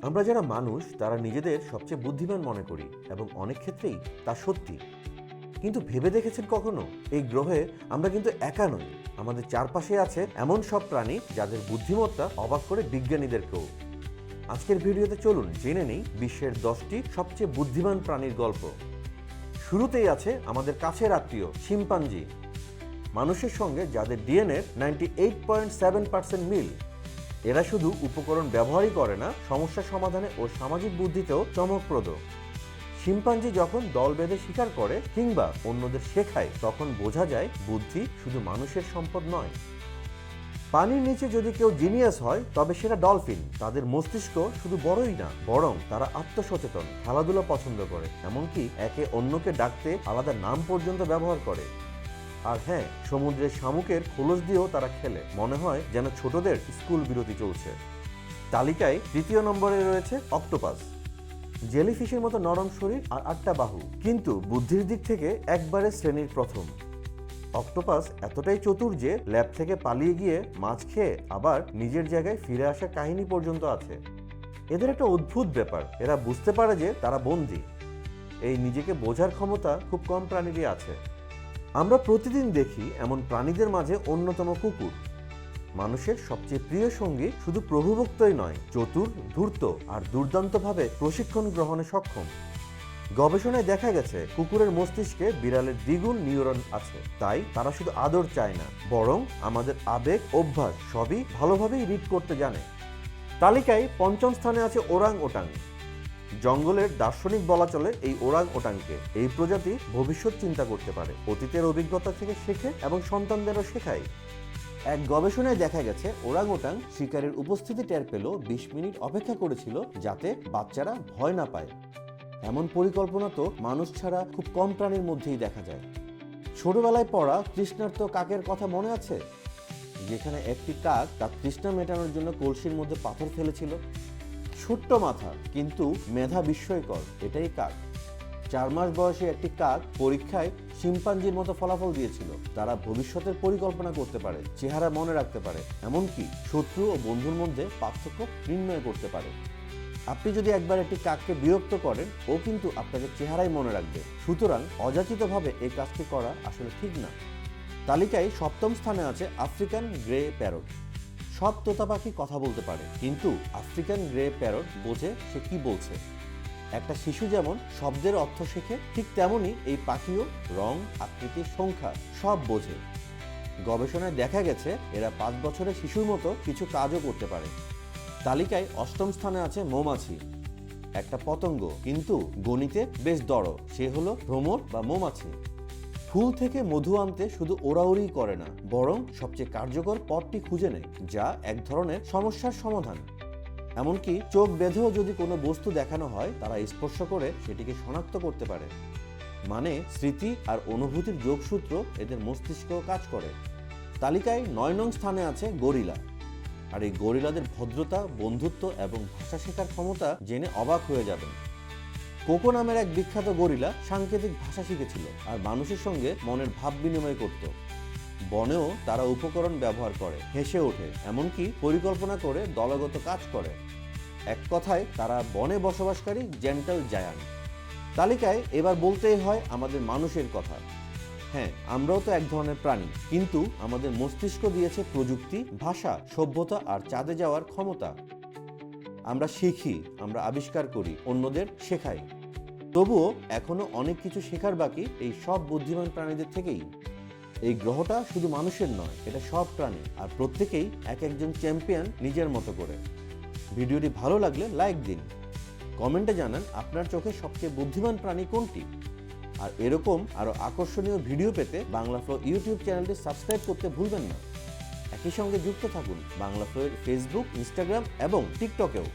আমরা যারা মানুষ তারা নিজেদের সবচেয়ে বুদ্ধিমান মনে করি এবং অনেক ক্ষেত্রেই তা সত্যি। কিন্তু ভেবে দেখেছেন কখনো এই গ্রহে আমরা কিন্তু একা নই। আমাদের চারপাশে আছে এমন সব প্রাণী যাদের বুদ্ধিমত্তা অবাক করে বিজ্ঞানীদেরকেও। আজকের ভিডিওতে চলুন জেনে নেই বিশ্বের 10টি সবচেয়ে বুদ্ধিমান প্রাণীর গল্প। শুরুতেই আছে আমাদের কাছের আত্মীয় শিম্পাঞ্জি, মানুষের সঙ্গে যাদের ডিএনএর 98.7% মিল। এরা শুধু উপকরণ ব্যবহারই করে না, সমস্যা সমাধানে ও সামাজিক বুদ্ধিতেও চমকপ্রদ। শিম্পাঞ্জি যখন দল বেঁধে শিকার করে কিংবা অন্যদের শেখায় তখন বোঝা যায় বুদ্ধি শুধু মানুষের সম্পদ নয়। পানির নিচে যদি কেউ জিনিয়াস হয় তবে সেটা ডলফিন। তাদের মস্তিষ্ক শুধু বড়ই না, বরং তারা আত্মসচেতন, খেলাধুলা পছন্দ করে, এমনকি একে অন্যকে ডাকতে আলাদা নাম পর্যন্ত ব্যবহার করে। আর হ্যাঁ, সমুদ্রের শামুকের খোলস দিয়েও তারা খেলে, মনে হয় যেন ছোটদের স্কুল বিরতি চলছে। তালিকায় তৃতীয় নম্বরে রয়েছে অক্টোপাস। জেলিফিশের মতো নরম শরীর আর 8টা বাহু, কিন্তু বুদ্ধির দিক থেকে একবারে শ্রেণীর প্রথম। অক্টোপাস এতটাই চতুর যে ল্যাব থেকে পালিয়ে গিয়ে মাছ খেয়ে আবার নিজের জায়গায় ফিরে আসার কাহিনী পর্যন্ত আছে। এদের একটা অদ্ভুত ব্যাপার, এরা বুঝতে পারে যে তারা বন্দী। এই নিজেকে বোঝার ক্ষমতা খুব কম প্রাণীরই আছে। আমরা প্রতিদিন দেখি এমন প্রাণীদের মাঝে অন্যতম কুকুর। মানুষের সবচেয়ে প্রিয় সঙ্গী শুধু প্রভুভক্তই নয়, চতুর, ধূর্ত আর দুর্দান্তভাবে প্রশিক্ষণ গ্রহণে সক্ষম। গবেষণায় দেখা গেছে কুকুরের মস্তিষ্কে বিড়ালের দ্বিগুণ নিউরন আছে। তাই তারা শুধু আদর চায় না, বরং আমাদের আবেগ, অভ্যাস সবই ভালোভাবেই রিড করতে জানে। তালিকায় পঞ্চম স্থানে আছে ওরাং ওটাং। জঙ্গলের দার্শনিক বলা চলে এই ওরাং ওটাংকে। এই প্রজাতি ভবিষ্যৎ চিন্তা করতে পারে, অতীতের অভিজ্ঞতা থেকে শেখে এবং সন্তানদেরও শেখায়। এক গবেষণায় দেখা গেছে ওরাং ওটাং শিকারের উপস্থিতি টের পেল 20 মিনিট অপেক্ষা করেছিল যাতে বাচ্চারা ভয় না পায়। এমন পরিকল্পনা তো মানুষ ছাড়া খুব কম প্রাণীর মধ্যেই দেখা যায়। ছোটবেলায় পড়া তৃষ্ণার্ত কাকের কথা মনে আছে? যেখানে একটি কাক তার তৃষ্ণা মেটানোর জন্য কলসির মধ্যে পাথর ফেলেছিল। ছোট্ট মাথা কিন্তু মেধা বিস্ময়কর, এটাই কাক। 4 মাস বয়সে একটি কাক পরীক্ষায় শিম্পাঞ্জির মতো ফলাফল দিয়েছিল। তারা ভবিষ্যতের পরিকল্পনা করতে পারে, চেহারা মনে রাখতে পারে, এমনকি শত্রু ও বন্ধুর মধ্যে পার্থক্য নির্ণয় করতে পারে। আপনি যদি একবার একটি কাককে বিরক্ত করেন, ও কিন্তু আপনাকে চেহারাই মনে রাখবে। সুতরাং অযাচিতভাবে এই কাজটি করা আসলে ঠিক না। তালিকায় 7ম স্থানে আছে আফ্রিকান গ্রে প্যারট। সব তোতা পাখি কথা বলতে পারে, কিন্তু আফ্রিকান গ্রে প্যারট বোঝে সে কি বলছে। একটা শিশু যেমন শব্দের অর্থ শেখে, ঠিক তেমনই এই পাখিও রং, আকৃতি, সংখ্যা সব বোঝে। গবেষণায় দেখা গেছে এরা 5 বছরের শিশুর মতো কিছু কাজও করতে পারে। তালিকায় 8ম স্থানে আছে মৌমাছি। একটা পতঙ্গ, কিন্তু গণিতে বেশ দড়। সে হলো ভ্রমর বা মৌমাছি। ফুল থেকে মধু আনতে শুধু ওড়াউড়ি করে না, বরং সবচেয়ে কার্যকর পথটি খুঁজে নেয়, যা এক ধরনের সমস্যার সমাধান। এমনকি চোখ বেঁধেও যদি কোনো বস্তু দেখানো হয়, তারা স্পর্শ করে সেটিকে শনাক্ত করতে পারে। মানে স্মৃতি আর অনুভূতির যোগসূত্র এদের মস্তিষ্কেও কাজ করে। তালিকায় 9 নং স্থানে আছে গরিলা। আর এই গরিলাদের ভদ্রতা, বন্ধুত্ব এবং ভাষা শেখার ক্ষমতা জেনে অবাক হয়ে যাবেন। কোকো নামের এক বিখ্যাত গরিলা সাংকেতিক ভাষা শিখেছিল আর মানুষের সঙ্গে মনের ভাব বিনিময় করত। বনেও তারা উপকরণ ব্যবহার করে, হেসে ওঠে, এমনকি পরিকল্পনা করে দলগত কাজ করে। এক কথায় তারা বনে বসবাসকারী জেন্টাল জায়ান্ট। তালিকায় এবার বলতেই হয় আমাদের মানুষের কথা। হ্যাঁ, আমরাও তো এক ধরনের প্রাণী, কিন্তু আমাদের মস্তিষ্ক দিয়েছে প্রযুক্তি, ভাষা, সভ্যতা আর চাঁদে যাওয়ার ক্ষমতা। আমরা শিখি, আমরা আবিষ্কার করি, অন্যদের শেখাই। তবুও এখনো অনেক কিছু শেখার বাকি এই সব বুদ্ধিমান প্রাণীদের থেকেই। এই গ্রহটা শুধু মানুষের নয়, এটা সব প্রাণী, আর প্রত্যেকেই এক একজন চ্যাম্পিয়ন নিজের মতো করে। ভিডিওটি ভালো লাগলে লাইক দিন, কমেন্টে জানান আপনার চোখে সবচেয়ে বুদ্ধিমান প্রাণী কোনটি। আর এরকম আরও আকর্ষণীয় ভিডিও পেতে বাংলা ফ্লো ইউটিউব চ্যানেলটি সাবস্ক্রাইব করতে ভুলবেন না। একই সঙ্গে যুক্ত থাকুন বাংলা ফ্লোয়ের ফেসবুক, ইনস্টাগ্রাম এবং টিকটকেও।